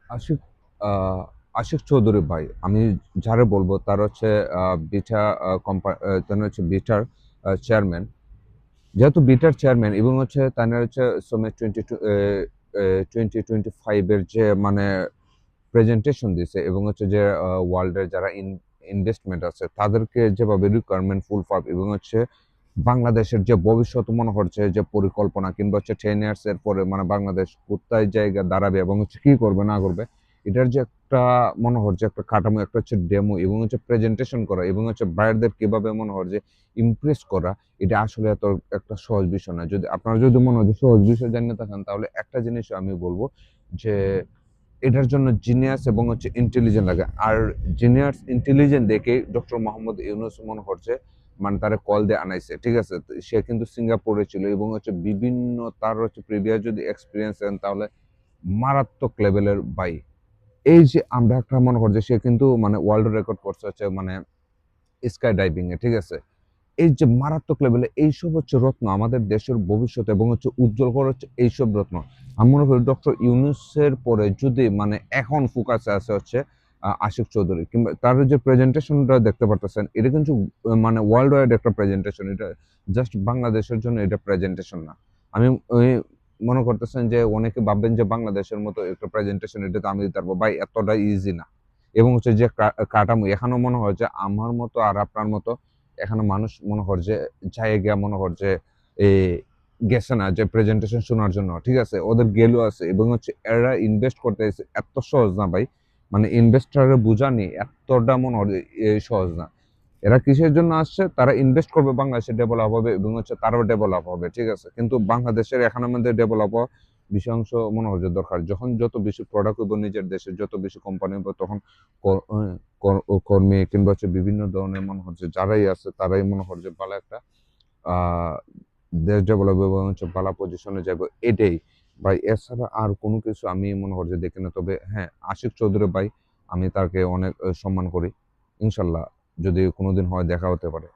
আশিক আহ, আশিক চৌধুরী ভাই, আমি যারে বলবো তার হচ্ছে বিটা কোম্পানি, তার হচ্ছে বিটার চেয়ারম্যান। যেহেতু বিটার চেয়ারম্যান এবং হচ্ছে তার হচ্ছে সমেত 2025-এর যে মানে প্রেজেন্টেশন দিছে এবং হচ্ছে যে ওয়ার্ল্ডের যারা ইনভেস্টমেন্ট আছে তাদেরকে যেভাবে রিকোয়ারমেন্ট ফুলফাপ এবং হচ্ছে বাংলাদেশের যে ভবিষ্যৎ মনে হচ্ছে যে পরিকল্পনা কিংবা হচ্ছে 10 ইয়ার্স এর পরে মানে বাংলাদেশ কোথায় জায়গা দাঁড়াবে এবং হচ্ছে কি করবে না করবে, এটার যে একটা মনে হচ্ছে একটা কাঠামো, একটা হচ্ছে ডেমো এবং হচ্ছে প্রেজেন্টেশন করা এবং হচ্ছে বাইরেদের কিভাবে মনে হয় যে ইমপ্রেস করা, এটা আসলে এত একটা সহজ বিষয় না। যদি আপনারা যদি মনে হয় যে সহজ বিষয় জানিয়ে থাকেন, তাহলে একটা জিনিস আমি বলবো যে এটার জন্য জিনিয়াস এবং হচ্ছে ইন্টেলিজেন্ট লাগে। আর জিনিয়াস ইন্টেলিজেন্ট দেখে ডক্টর মোহাম্মদ ইউনূস মনে করছে মানে তারা কল দিয়ে আনাইছে, ঠিক আছে। তো সে কিন্তু সিঙ্গাপুরে ছিল এবং হচ্ছে বিভিন্ন তার হচ্ছে প্রিভিয়াস যদি এক্সপিরিয়েন্স দেন তাহলে মারাত্মক লেভেলের বাই। এই যে আমরা একটা মনে করছি সে কিন্তু মানে ওয়ার্ল্ড রেকর্ড করছে হচ্ছে মানে স্কাই ডাইভিং এ, ঠিক আছে। এই যে মারাত্মক লেভেলে এইসব হচ্ছে রত্ন আমাদের দেশের ভবিষ্যৎ এবং হচ্ছে উজ্জ্বল করে হচ্ছে এইসব রত্ন। আমি মনে করি ডক্টর ইউনূসের পরে যদি মানে এখন ফোকাসে আছে হচ্ছে আশিক চৌধুরী, কিংবা তার যে প্রেজেন্টেশনটা দেখতে পারতেছেন, এটা কিন্তু মানে ওয়ার্ল্ড ওয়াইড একটা প্রেজেন্টেশন। এটা জাস্ট বাংলাদেশের জন্য এটা প্রেজেন্টেশন না। আমি ওই মনে করতেছেন যে অনেকে ভাববেন যে বাংলাদেশের মতো একটা প্রেজেন্টেশন এটা তো আমি দিতে পারবো, ভাই এতটা ইজি না। এবং হচ্ছে যে কাঠামো এখানেও মনে হয় যে আমার মতো আর আপনার মতো এখানে মানুষ মনে কর যে জায়গা মনে কর যে এই গেছে না যে প্রেজেন্টেশন শোনার জন্য, ঠিক আছে, ওদের গেলও আছে এবং হচ্ছে এরা ইনভেস্ট করতে এত সহজ না ভাই। মানে ইনভেস্টারের বোঝানি এতটা মনে হয় সহজ না। এরা কিসের জন্য আসছে, তারা ইনভেস্ট করবে, বাংলাদেশে ডেভেলপ হবে এবং হচ্ছে তারাও ডেভেলপ হবে, ঠিক আছে। কিন্তু বাংলাদেশের এখন আমাদের ডেভেলপ হওয়া বেশি অংশ মনে হয় যে দরকার। যখন যত বেশি প্রোডাক্ট হইব নিজের দেশে, যত বেশি কোম্পানি হবে, তখন কর্মী কিংবা হচ্ছে বিভিন্ন ধরনের মনে হচ্ছে যারাই আছে তারাই মনে হয় যে ভালো একটা আহ দেশ ডেভেলপ এবং হচ্ছে ভালো পজিশনে যাবে, এটাই ভাই। এছাড়া আর কোনো কিছু আমি মনে হয় যে দেখি না। তবে হ্যাঁ, আশিক চৌধুরী ভাই, আমি তাকে অনেক সম্মান করি। ইনশাল্লাহ যদি কোনোদিন হয় দেখা হতে পারে।